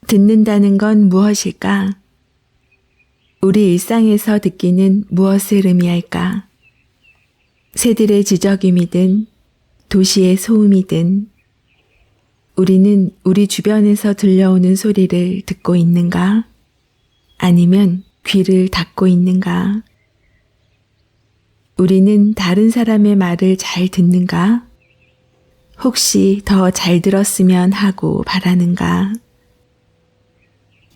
듣는다는 건 무엇일까? 우리 일상에서 듣기는 무엇을 의미할까? 새들의 지저귀이든 도시의 소음이든 우리는 우리 주변에서 들려오는 소리를 듣고 있는가? 아니면 귀를 닫고 있는가? 우리는 다른 사람의 말을 잘 듣는가? 혹시 더 잘 들었으면 하고 바라는가?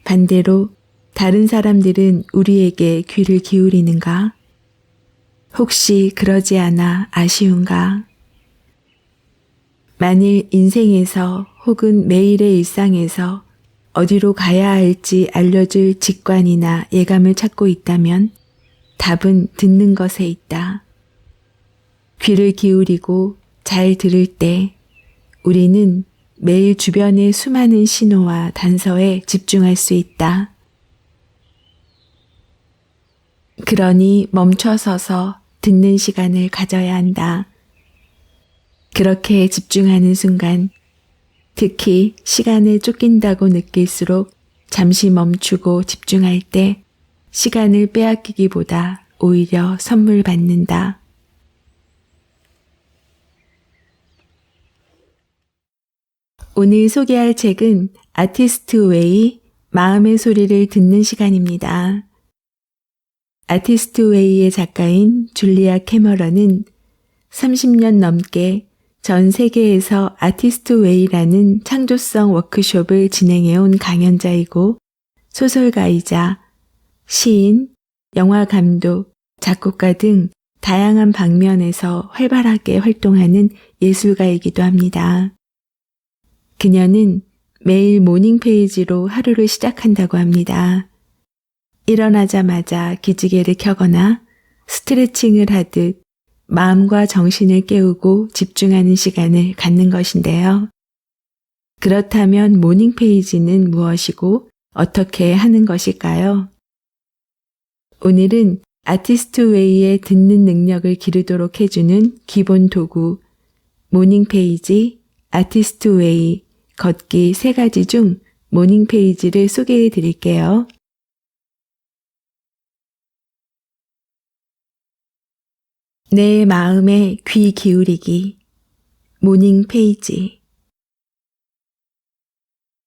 반대로 다른 사람들은 우리에게 귀를 기울이는가? 혹시 그러지 않아 아쉬운가? 만일 인생에서 혹은 매일의 일상에서 어디로 가야 할지 알려줄 직관이나 예감을 찾고 있다면 답은 듣는 것에 있다. 귀를 기울이고 잘 들을 때 우리는 매일 주변의 수많은 신호와 단서에 집중할 수 있다. 그러니 멈춰서서 듣는 시간을 가져야 한다. 그렇게 집중하는 순간, 특히 시간에 쫓긴다고 느낄수록 잠시 멈추고 집중할 때 시간을 빼앗기기보다 오히려 선물 받는다. 오늘 소개할 책은 아티스트 웨이, 마음의 소리를 듣는 시간입니다. 아티스트 웨이의 작가인 줄리아 캐머런은 30년 넘게 전 세계에서 아티스트 웨이라는 창조성 워크숍을 진행해온 강연자이고 소설가이자 시인, 영화 감독, 작곡가 등 다양한 방면에서 활발하게 활동하는 예술가이기도 합니다. 그녀는 매일 모닝 페이지로 하루를 시작한다고 합니다. 일어나자마자 기지개를 켜거나 스트레칭을 하듯 마음과 정신을 깨우고 집중하는 시간을 갖는 것인데요. 그렇다면 모닝 페이지는 무엇이고 어떻게 하는 것일까요? 오늘은 아티스트 웨이의 듣는 능력을 기르도록 해주는 기본 도구, 모닝 페이지, 아티스트 웨이, 걷기 3가지 중 모닝 페이지를 소개해 드릴게요. 내 마음에 귀 기울이기. 모닝 페이지.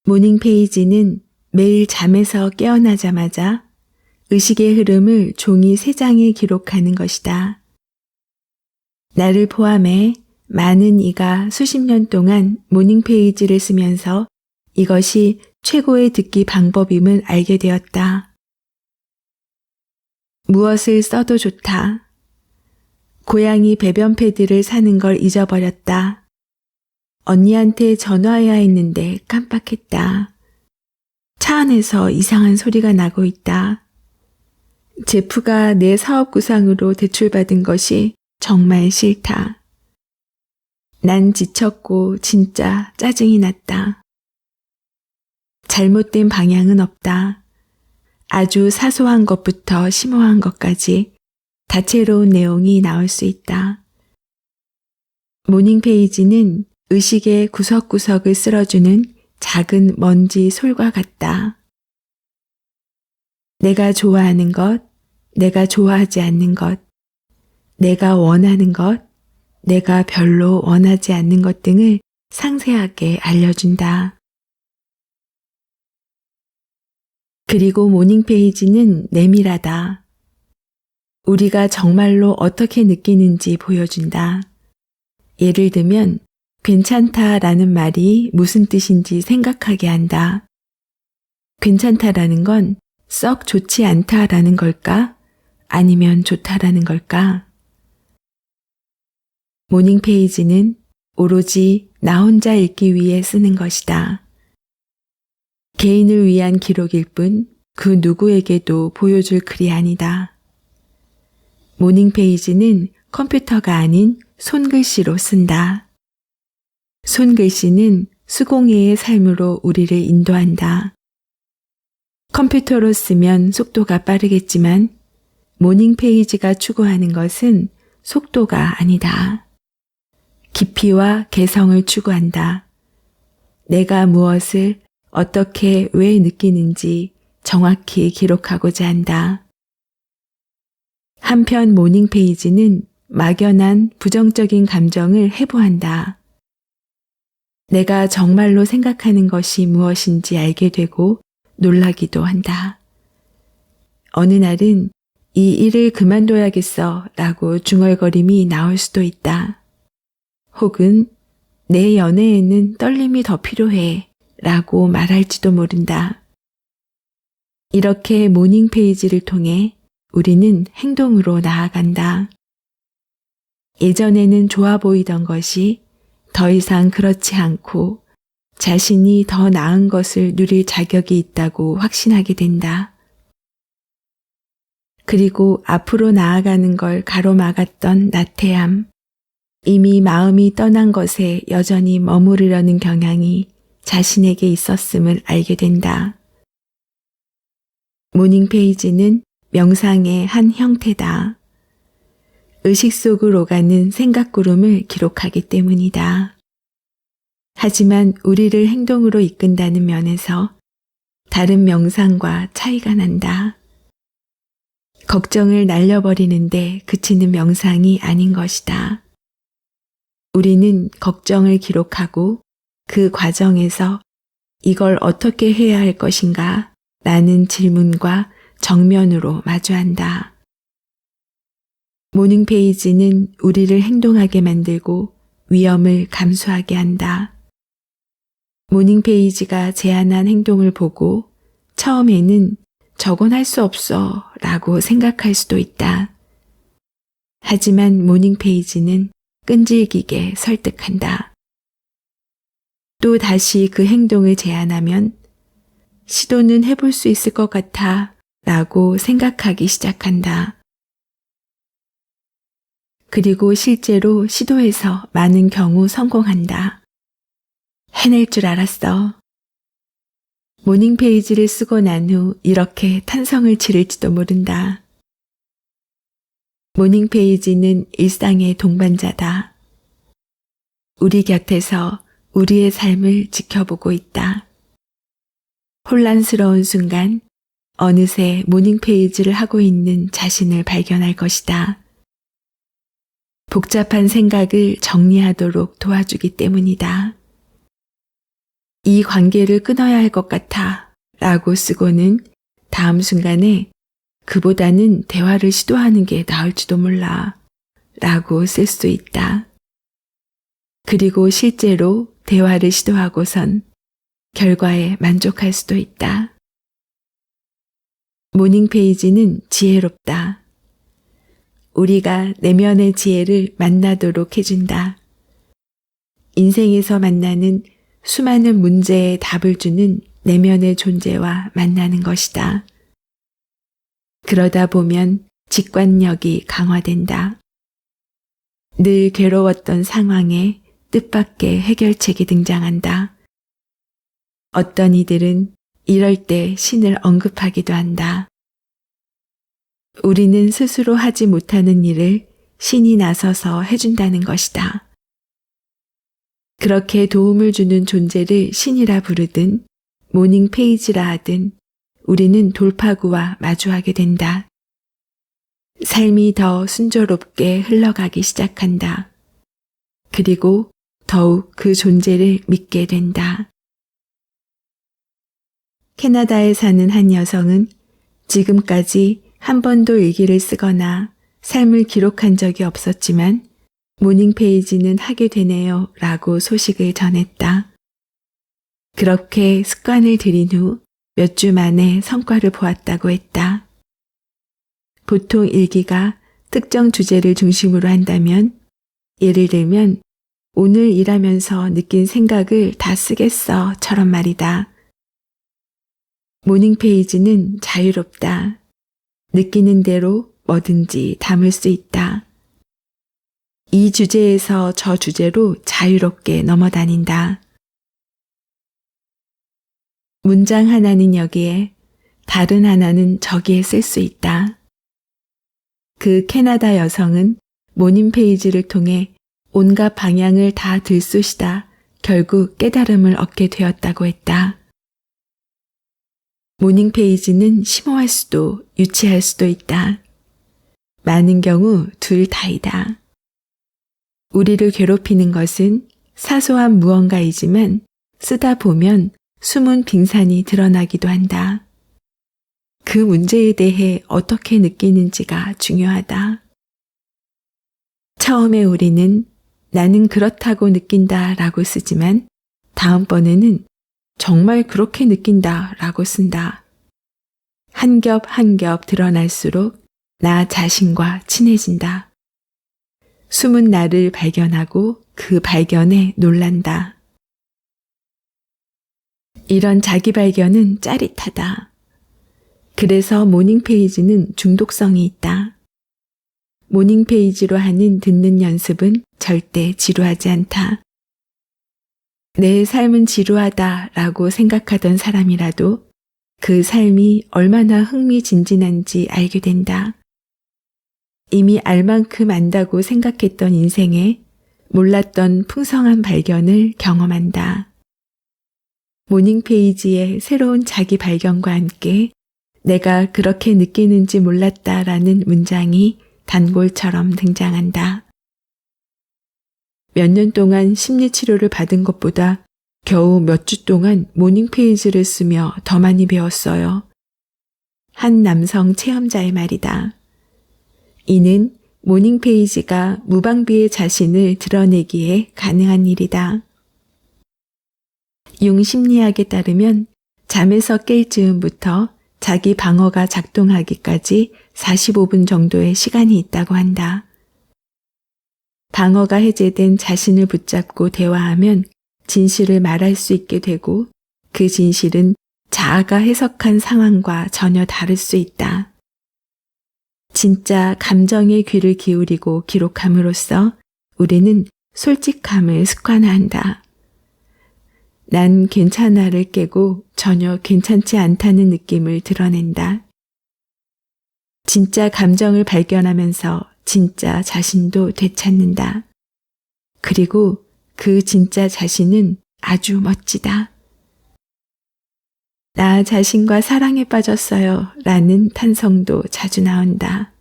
모닝 페이지는 매일 잠에서 깨어나자마자 의식의 흐름을 종이 3장에 기록하는 것이다. 나를 포함해 많은 이가 수십 년 동안 모닝 페이지를 쓰면서 이것이 최고의 듣기 방법임을 알게 되었다. 무엇을 써도 좋다. 고양이 배변 패드를 사는 걸 잊어버렸다. 언니한테 전화해야 했는데 깜빡했다. 차 안에서 이상한 소리가 나고 있다. 제프가 내 사업 구상으로 대출받은 것이 정말 싫다. 난 지쳤고 진짜 짜증이 났다. 잘못된 방향은 없다. 아주 사소한 것부터 심오한 것까지 다채로운 내용이 나올 수 있다. 모닝 페이지는 의식의 구석구석을 쓸어주는 작은 먼지 솔과 같다. 내가 좋아하는 것, 내가 좋아하지 않는 것, 내가 원하는 것, 내가 별로 원하지 않는 것 등을 상세하게 알려준다. 그리고 모닝 페이지는 내밀하다. 우리가 정말로 어떻게 느끼는지 보여준다. 예를 들면 괜찮다라는 말이 무슨 뜻인지 생각하게 한다. 괜찮다라는 건 썩 좋지 않다라는 걸까? 아니면 좋다라는 걸까? 모닝 페이지는 오로지 나 혼자 읽기 위해 쓰는 것이다. 개인을 위한 기록일 뿐 그 누구에게도 보여줄 글이 아니다. 모닝 페이지는 컴퓨터가 아닌 손글씨로 쓴다. 손글씨는 수공예의 삶으로 우리를 인도한다. 컴퓨터로 쓰면 속도가 빠르겠지만 모닝 페이지가 추구하는 것은 속도가 아니다. 깊이와 개성을 추구한다. 내가 무엇을 어떻게 왜 느끼는지 정확히 기록하고자 한다. 한편 모닝 페이지는 막연한 부정적인 감정을 해부한다. 내가 정말로 생각하는 것이 무엇인지 알게 되고 놀라기도 한다. 어느 날은 이 일을 그만둬야겠어 라고 중얼거림이 나올 수도 있다. 혹은 내 연애에는 떨림이 더 필요해 라고 말할지도 모른다. 이렇게 모닝 페이지를 통해 우리는 행동으로 나아간다. 예전에는 좋아 보이던 것이 더 이상 그렇지 않고 자신이 더 나은 것을 누릴 자격이 있다고 확신하게 된다. 그리고 앞으로 나아가는 걸 가로막았던 나태함, 이미 마음이 떠난 것에 여전히 머무르려는 경향이 자신에게 있었음을 알게 된다. 모닝 페이지는 명상의 한 형태다. 의식 속으로 오가는 생각구름을 기록하기 때문이다. 하지만 우리를 행동으로 이끈다는 면에서 다른 명상과 차이가 난다. 걱정을 날려버리는데 그치는 명상이 아닌 것이다. 우리는 걱정을 기록하고 그 과정에서 이걸 어떻게 해야 할 것인가 라는 질문과 정면으로 마주한다. 모닝 페이지는 우리를 행동하게 만들고 위험을 감수하게 한다. 모닝 페이지가 제안한 행동을 보고 처음에는 저건 할 수 없어 라고 생각할 수도 있다. 하지만 모닝 페이지는 끈질기게 설득한다. 또 다시 그 행동을 제안하면 시도는 해볼 수 있을 것 같아 라고 생각하기 시작한다. 그리고 실제로 시도해서 많은 경우 성공한다. 해낼 줄 알았어. 모닝 페이지를 쓰고 난 후 이렇게 탄성을 치를지도 모른다. 모닝 페이지는 일상의 동반자다. 우리 곁에서 우리의 삶을 지켜보고 있다. 혼란스러운 순간 어느새 모닝 페이지를 하고 있는 자신을 발견할 것이다. 복잡한 생각을 정리하도록 도와주기 때문이다. 이 관계를 끊어야 할 것 같아 라고 쓰고는 다음 순간에 그보다는 대화를 시도하는 게 나을지도 몰라 라고 쓸 수 있다. 그리고 실제로 대화를 시도하고선 결과에 만족할 수도 있다. 모닝 페이지는 지혜롭다. 우리가 내면의 지혜를 만나도록 해준다. 인생에서 만나는 수많은 문제에 답을 주는 내면의 존재와 만나는 것이다. 그러다 보면 직관력이 강화된다. 늘 괴로웠던 상황에 뜻밖의 해결책이 등장한다. 어떤 이들은 이럴 때 신을 언급하기도 한다. 우리는 스스로 하지 못하는 일을 신이 나서서 해준다는 것이다. 그렇게 도움을 주는 존재를 신이라 부르든 모닝 페이지라 하든 우리는 돌파구와 마주하게 된다. 삶이 더 순조롭게 흘러가기 시작한다. 그리고 더욱 그 존재를 믿게 된다. 캐나다에 사는 한 여성은 지금까지 한 번도 일기를 쓰거나 삶을 기록한 적이 없었지만 모닝 페이지는 하게 되네요 라고 소식을 전했다. 그렇게 습관을 들인 후 몇 주 만에 성과를 보았다고 했다. 보통 일기가 특정 주제를 중심으로 한다면 예를 들면 오늘 일하면서 느낀 생각을 다 쓰겠어처럼 말이다. 모닝 페이지는 자유롭다. 느끼는 대로 뭐든지 담을 수 있다. 이 주제에서 저 주제로 자유롭게 넘어다닌다. 문장 하나는 여기에, 다른 하나는 저기에 쓸 수 있다. 그 캐나다 여성은 모닝 페이지를 통해 온갖 방향을 다 들쑤시다 결국 깨달음을 얻게 되었다고 했다. 모닝 페이지는 심오할 수도 유치할 수도 있다. 많은 경우 둘 다이다. 우리를 괴롭히는 것은 사소한 무언가이지만 쓰다 보면 숨은 빙산이 드러나기도 한다. 그 문제에 대해 어떻게 느끼는지가 중요하다. 처음에 우리는 나는 그렇다고 느낀다 라고 쓰지만 다음번에는 정말 그렇게 느낀다 라고 쓴다. 한 겹 한 겹 드러날수록 나 자신과 친해진다. 숨은 나를 발견하고 그 발견에 놀란다. 이런 자기 발견은 짜릿하다. 그래서 모닝 페이지는 중독성이 있다. 모닝 페이지로 하는 듣는 연습은 절대 지루하지 않다. 내 삶은 지루하다 라고 생각하던 사람이라도 그 삶이 얼마나 흥미진진한지 알게 된다. 이미 알 만큼 안다고 생각했던 인생에 몰랐던 풍성한 발견을 경험한다. 모닝 페이지의 새로운 자기 발견과 함께 내가 그렇게 느끼는지 몰랐다라는 문장이 단골처럼 등장한다. 몇 년 동안 심리치료를 받은 것보다 겨우 몇 주 동안 모닝 페이지를 쓰며 더 많이 배웠어요. 한 남성 체험자의 말이다. 이는 모닝 페이지가 무방비의 자신을 드러내기에 가능한 일이다. 융 심리학에 따르면 잠에서 깰 즈음부터 자기 방어가 작동하기까지 45분 정도의 시간이 있다고 한다. 방어가 해제된 자신을 붙잡고 대화하면 진실을 말할 수 있게 되고 그 진실은 자아가 해석한 상황과 전혀 다를 수 있다. 진짜 감정의 귀를 기울이고 기록함으로써 우리는 솔직함을 습관화한다. 난 괜찮아를 깨고 전혀 괜찮지 않다는 느낌을 드러낸다. 진짜 감정을 발견하면서 진짜 자신도 되찾는다. 그리고 그 진짜 자신은 아주 멋지다. 나 자신과 사랑에 빠졌어요 라는 탄성도 자주 나온다.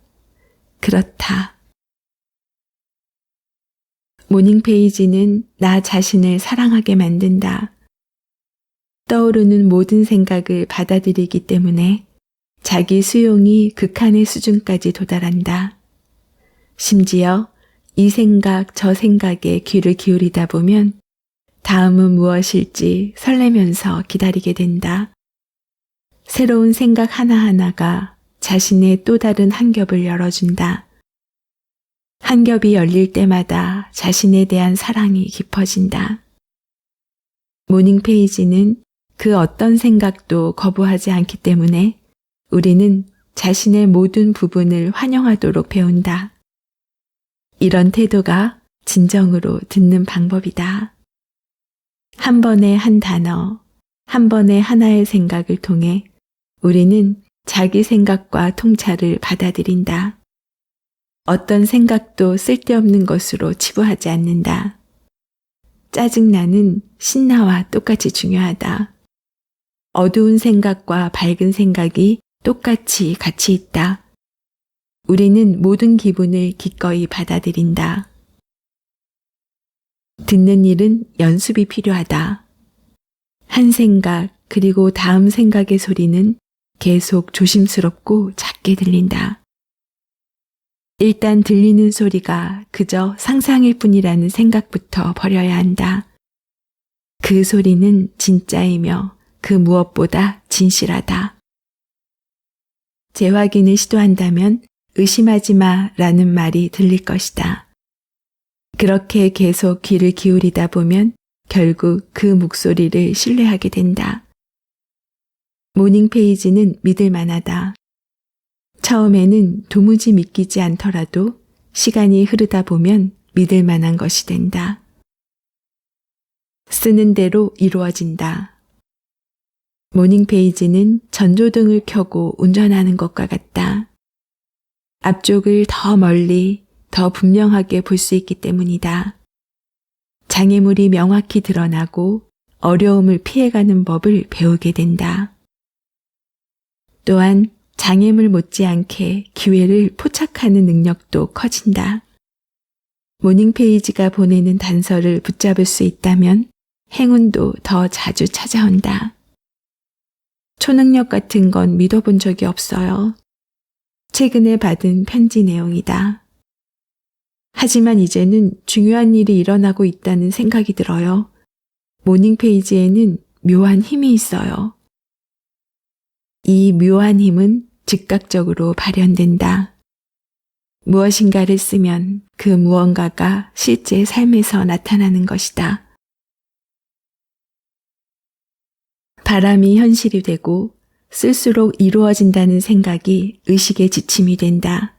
그렇다. 모닝 페이지는 나 자신을 사랑하게 만든다. 떠오르는 모든 생각을 받아들이기 때문에 자기 수용이 극한의 수준까지 도달한다. 심지어 이 생각 저 생각에 귀를 기울이다 보면 다음은 무엇일지 설레면서 기다리게 된다. 새로운 생각 하나하나가 자신의 또 다른 한 겹을 열어준다. 한 겹이 열릴 때마다 자신에 대한 사랑이 깊어진다. 모닝 페이지는 그 어떤 생각도 거부하지 않기 때문에 우리는 자신의 모든 부분을 환영하도록 배운다. 이런 태도가 진정으로 듣는 방법이다. 한 번에 한 단어, 한 번에 하나의 생각을 통해 우리는 자기 생각과 통찰을 받아들인다. 어떤 생각도 쓸데없는 것으로 치부하지 않는다. 짜증나는 신나와 똑같이 중요하다. 어두운 생각과 밝은 생각이 똑같이 같이 있다. 우리는 모든 기분을 기꺼이 받아들인다. 듣는 일은 연습이 필요하다. 한 생각 그리고 다음 생각의 소리는 계속 조심스럽고 작게 들린다. 일단 들리는 소리가 그저 상상일 뿐이라는 생각부터 버려야 한다. 그 소리는 진짜이며 그 무엇보다 진실하다. 재확인을 시도한다면 의심하지 마라는 말이 들릴 것이다. 그렇게 계속 귀를 기울이다 보면 결국 그 목소리를 신뢰하게 된다. 모닝 페이지는 믿을 만하다. 처음에는 도무지 믿기지 않더라도 시간이 흐르다 보면 믿을 만한 것이 된다. 쓰는 대로 이루어진다. 모닝 페이지는 전조등을 켜고 운전하는 것과 같다. 앞쪽을 더 멀리, 더 분명하게 볼 수 있기 때문이다. 장애물이 명확히 드러나고 어려움을 피해가는 법을 배우게 된다. 또한 장애물 못지않게 기회를 포착하는 능력도 커진다. 모닝 페이지가 보내는 단서를 붙잡을 수 있다면 행운도 더 자주 찾아온다. 초능력 같은 건 믿어본 적이 없어요. 최근에 받은 편지 내용이다. 하지만 이제는 중요한 일이 일어나고 있다는 생각이 들어요. 모닝 페이지에는 묘한 힘이 있어요. 이 묘한 힘은 즉각적으로 발현된다. 무엇인가를 쓰면 그 무언가가 실제 삶에서 나타나는 것이다. 바람이 현실이 되고 쓸수록 이루어진다는 생각이 의식의 지침이 된다.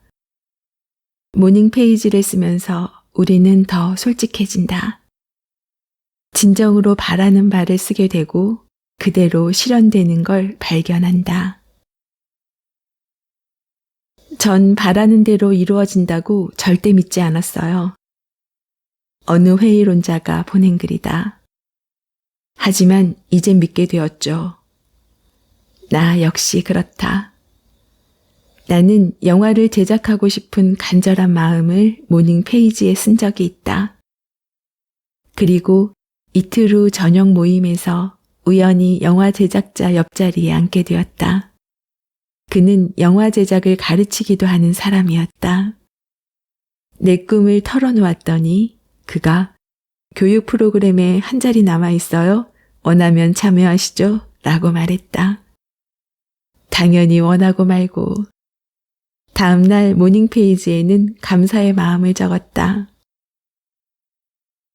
모닝 페이지를 쓰면서 우리는 더 솔직해진다. 진정으로 바라는 바를 쓰게 되고 그대로 실현되는 걸 발견한다. 전 바라는 대로 이루어진다고 절대 믿지 않았어요. 어느 회의론자가 보낸 글이다. 하지만 이제 믿게 되었죠. 나 역시 그렇다. 나는 영화를 제작하고 싶은 간절한 마음을 모닝 페이지에 쓴 적이 있다. 그리고 이틀 후 저녁 모임에서 우연히 영화 제작자 옆자리에 앉게 되었다. 그는 영화 제작을 가르치기도 하는 사람이었다. 내 꿈을 털어놓았더니 그가 교육 프로그램에 한 자리 남아 있어요. 원하면 참여하시죠? 라고 말했다. 당연히 원하고 말고. 다음 날 모닝 페이지에는 감사의 마음을 적었다.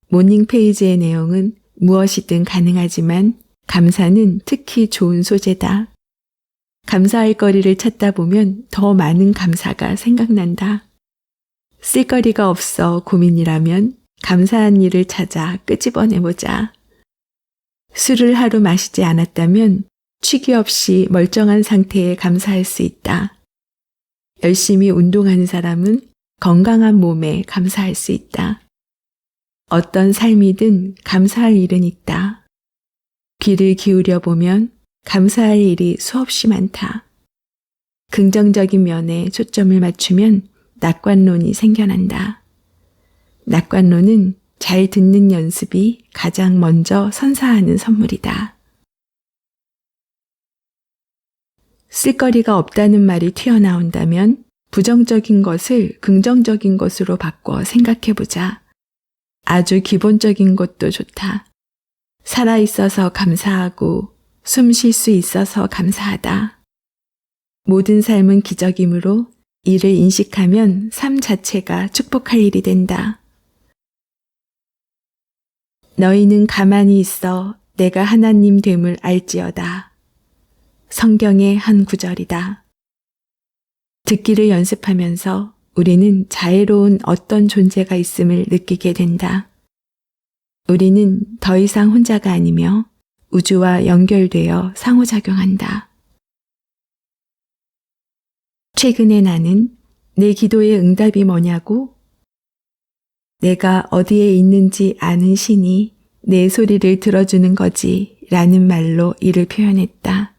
모닝 페이지의 내용은 무엇이든 가능하지만 감사는 특히 좋은 소재다. 감사할 거리를 찾다 보면 더 많은 감사가 생각난다. 쓸거리가 없어 고민이라면 감사한 일을 찾아 끄집어내보자. 술을 하루 마시지 않았다면 취기 없이 멀쩡한 상태에 감사할 수 있다. 열심히 운동하는 사람은 건강한 몸에 감사할 수 있다. 어떤 삶이든 감사할 일은 있다. 귀를 기울여 보면 감사할 일이 수없이 많다. 긍정적인 면에 초점을 맞추면 낙관론이 생겨난다. 낙관론은 잘 듣는 연습이 가장 먼저 선사하는 선물이다. 쓸거리가 없다는 말이 튀어나온다면 부정적인 것을 긍정적인 것으로 바꿔 생각해보자. 아주 기본적인 것도 좋다. 살아있어서 감사하고 숨 쉴 수 있어서 감사하다. 모든 삶은 기적이므로 이를 인식하면 삶 자체가 축복할 일이 된다. 너희는 가만히 있어 내가 하나님 됨을 알지어다. 성경의 한 구절이다. 듣기를 연습하면서 우리는 자애로운 어떤 존재가 있음을 느끼게 된다. 우리는 더 이상 혼자가 아니며 우주와 연결되어 상호작용한다. 최근에 나는 내 기도의 응답이 뭐냐고? 내가 어디에 있는지 아는 신이 내 소리를 들어주는 거지 라는 말로 이를 표현했다.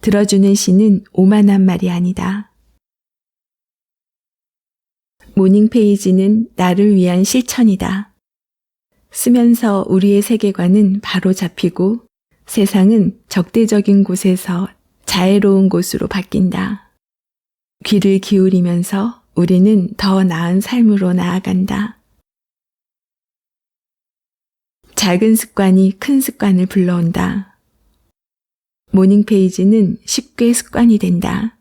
들어주는 신은 오만한 말이 아니다. 모닝 페이지는 나를 위한 실천이다. 쓰면서 우리의 세계관은 바로 잡히고 세상은 적대적인 곳에서 자애로운 곳으로 바뀐다. 귀를 기울이면서 우리는 더 나은 삶으로 나아간다. 작은 습관이 큰 습관을 불러온다. 모닝 페이지는 쉽게 습관이 된다.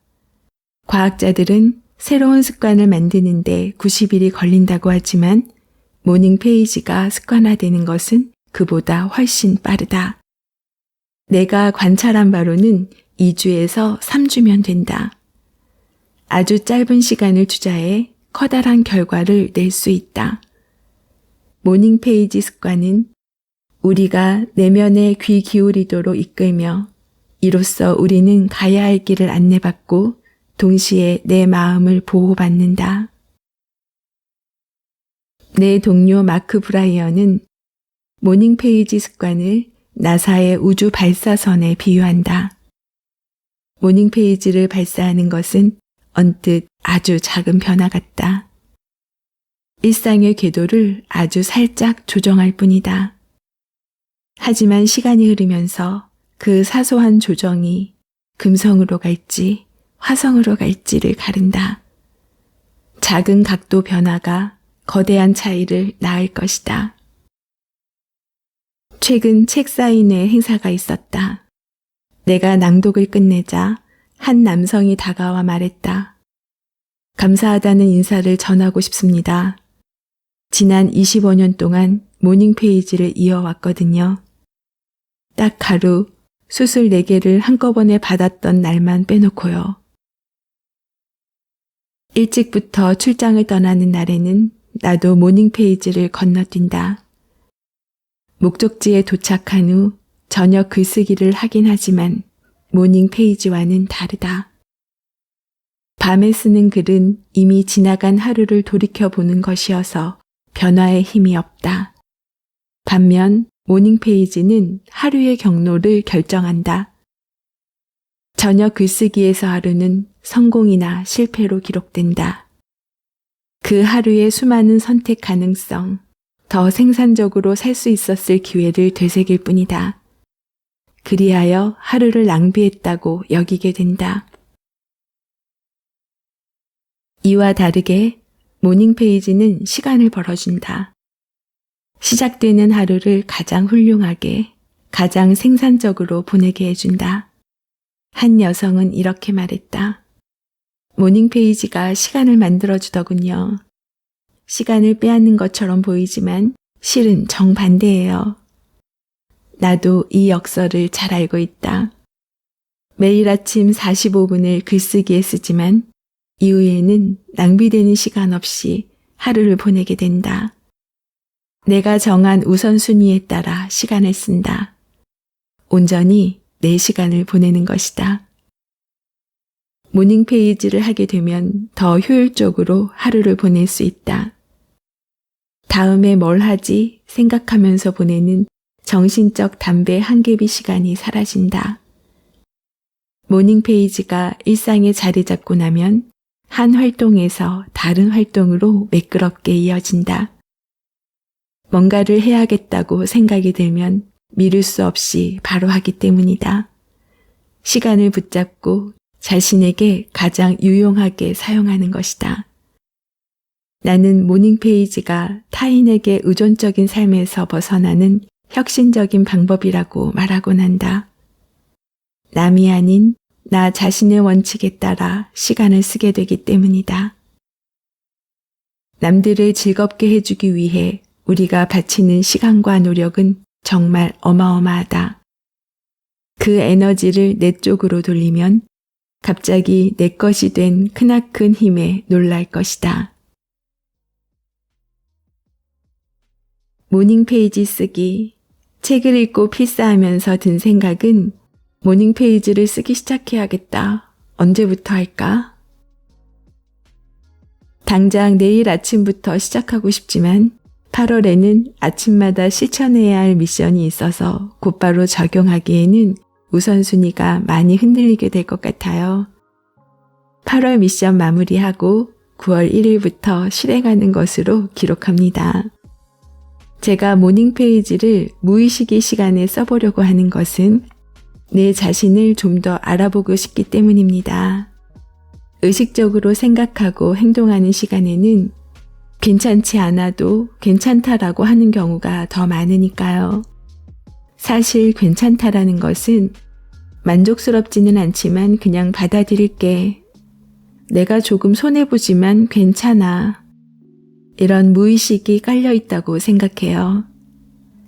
과학자들은 새로운 습관을 만드는데 90일이 걸린다고 하지만 모닝 페이지가 습관화되는 것은 그보다 훨씬 빠르다. 내가 관찰한 바로는 2주에서 3주면 된다. 아주 짧은 시간을 투자해 커다란 결과를 낼 수 있다. 모닝 페이지 습관은 우리가 내면에 귀 기울이도록 이끌며 이로써 우리는 가야 할 길을 안내받고 동시에 내 마음을 보호받는다. 내 동료 마크 브라이언은 모닝 페이지 습관을 나사의 우주 발사선에 비유한다. 모닝 페이지를 발사하는 것은 언뜻 아주 작은 변화 같다. 일상의 궤도를 아주 살짝 조정할 뿐이다. 하지만 시간이 흐르면서 그 사소한 조정이 금성으로 갈지 화성으로 갈지를 가른다. 작은 각도 변화가 거대한 차이를 낳을 것이다. 최근 책 사인회 행사가 있었다. 내가 낭독을 끝내자 한 남성이 다가와 말했다. 감사하다는 인사를 전하고 싶습니다. 지난 25년 동안 모닝 페이지를 이어왔거든요. 딱 하루 수술 4개를 한꺼번에 받았던 날만 빼놓고요. 일찍부터 출장을 떠나는 날에는 나도 모닝 페이지를 건너뛴다. 목적지에 도착한 후 저녁 글쓰기를 하긴 하지만 모닝 페이지와는 다르다. 밤에 쓰는 글은 이미 지나간 하루를 돌이켜보는 것이어서 변화에 힘이 없다. 반면 모닝 페이지는 하루의 경로를 결정한다. 저녁 글쓰기에서 하루는 성공이나 실패로 기록된다. 그 하루의 수많은 선택 가능성, 더 생산적으로 살 수 있었을 기회를 되새길 뿐이다. 그리하여 하루를 낭비했다고 여기게 된다. 이와 다르게 모닝 페이지는 시간을 벌어준다. 시작되는 하루를 가장 훌륭하게, 가장 생산적으로 보내게 해준다. 한 여성은 이렇게 말했다. 모닝 페이지가 시간을 만들어주더군요. 시간을 빼앗는 것처럼 보이지만 실은 정반대예요. 나도 이 역설을 잘 알고 있다. 매일 아침 45분을 글쓰기에 쓰지만 이후에는 낭비되는 시간 없이 하루를 보내게 된다. 내가 정한 우선순위에 따라 시간을 쓴다. 온전히 내 시간을 보내는 것이다. 모닝 페이지를 하게 되면 더 효율적으로 하루를 보낼 수 있다. 다음에 뭘 하지 생각하면서 보내는 정신적 담배 한 갭의 시간이 사라진다. 모닝 페이지가 일상에 자리 잡고 나면 한 활동에서 다른 활동으로 매끄럽게 이어진다. 뭔가를 해야겠다고 생각이 들면 미룰 수 없이 바로 하기 때문이다. 시간을 붙잡고 자신에게 가장 유용하게 사용하는 것이다. 나는 모닝 페이지가 타인에게 의존적인 삶에서 벗어나는 혁신적인 방법이라고 말하곤 한다. 남이 아닌 나 자신의 원칙에 따라 시간을 쓰게 되기 때문이다. 남들을 즐겁게 해주기 위해 우리가 바치는 시간과 노력은 정말 어마어마하다. 그 에너지를 내 쪽으로 돌리면 갑자기 내 것이 된 크나큰 힘에 놀랄 것이다. 모닝 페이지 쓰기. 책을 읽고 필사하면서 든 생각은 모닝 페이지를 쓰기 시작해야겠다. 언제부터 할까? 당장 내일 아침부터 시작하고 싶지만 8월에는 아침마다 실천해야 할 미션이 있어서 곧바로 적용하기에는 우선순위가 많이 흔들리게 될 것 같아요. 8월 미션 마무리하고 9월 1일부터 실행하는 것으로 기록합니다. 제가 모닝 페이지를 무의식의 시간에 써보려고 하는 것은 내 자신을 좀 더 알아보고 싶기 때문입니다. 의식적으로 생각하고 행동하는 시간에는 괜찮지 않아도 괜찮다라고 하는 경우가 더 많으니까요. 사실 괜찮다라는 것은 만족스럽지는 않지만 그냥 받아들일게. 내가 조금 손해보지만 괜찮아. 이런 무의식이 깔려있다고 생각해요.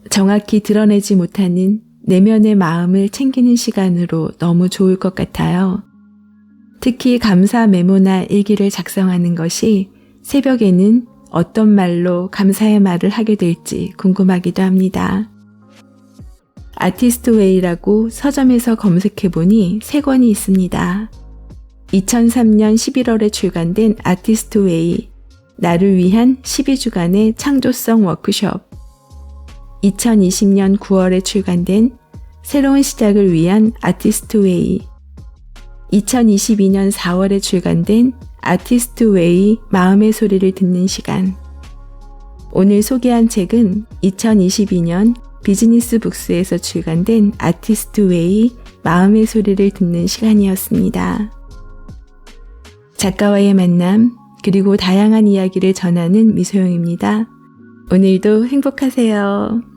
정확히 드러내지 못하는 내면의 마음을 챙기는 시간으로 너무 좋을 것 같아요. 특히 감사 메모나 일기를 작성하는 것이 새벽에는 어떤 말로 감사의 말을 하게 될지 궁금하기도 합니다. 아티스트 웨이라고 서점에서 검색해보니 3권이 있습니다. 2003년 11월에 출간된 아티스트 웨이, 나를 위한 12주간의 창조성 워크숍, 2020년 9월에 출간된 새로운 시작을 위한 아티스트 웨이, 2022년 4월에 출간된 아티스트 웨이 마음의 소리를 듣는 시간. 오늘 소개한 책은 2022년 비즈니스 북스에서 출간된 아티스트 웨이 마음의 소리를 듣는 시간이었습니다. 작가와의 만남, 그리고 다양한 이야기를 전하는 미소영입니다. 오늘도 행복하세요.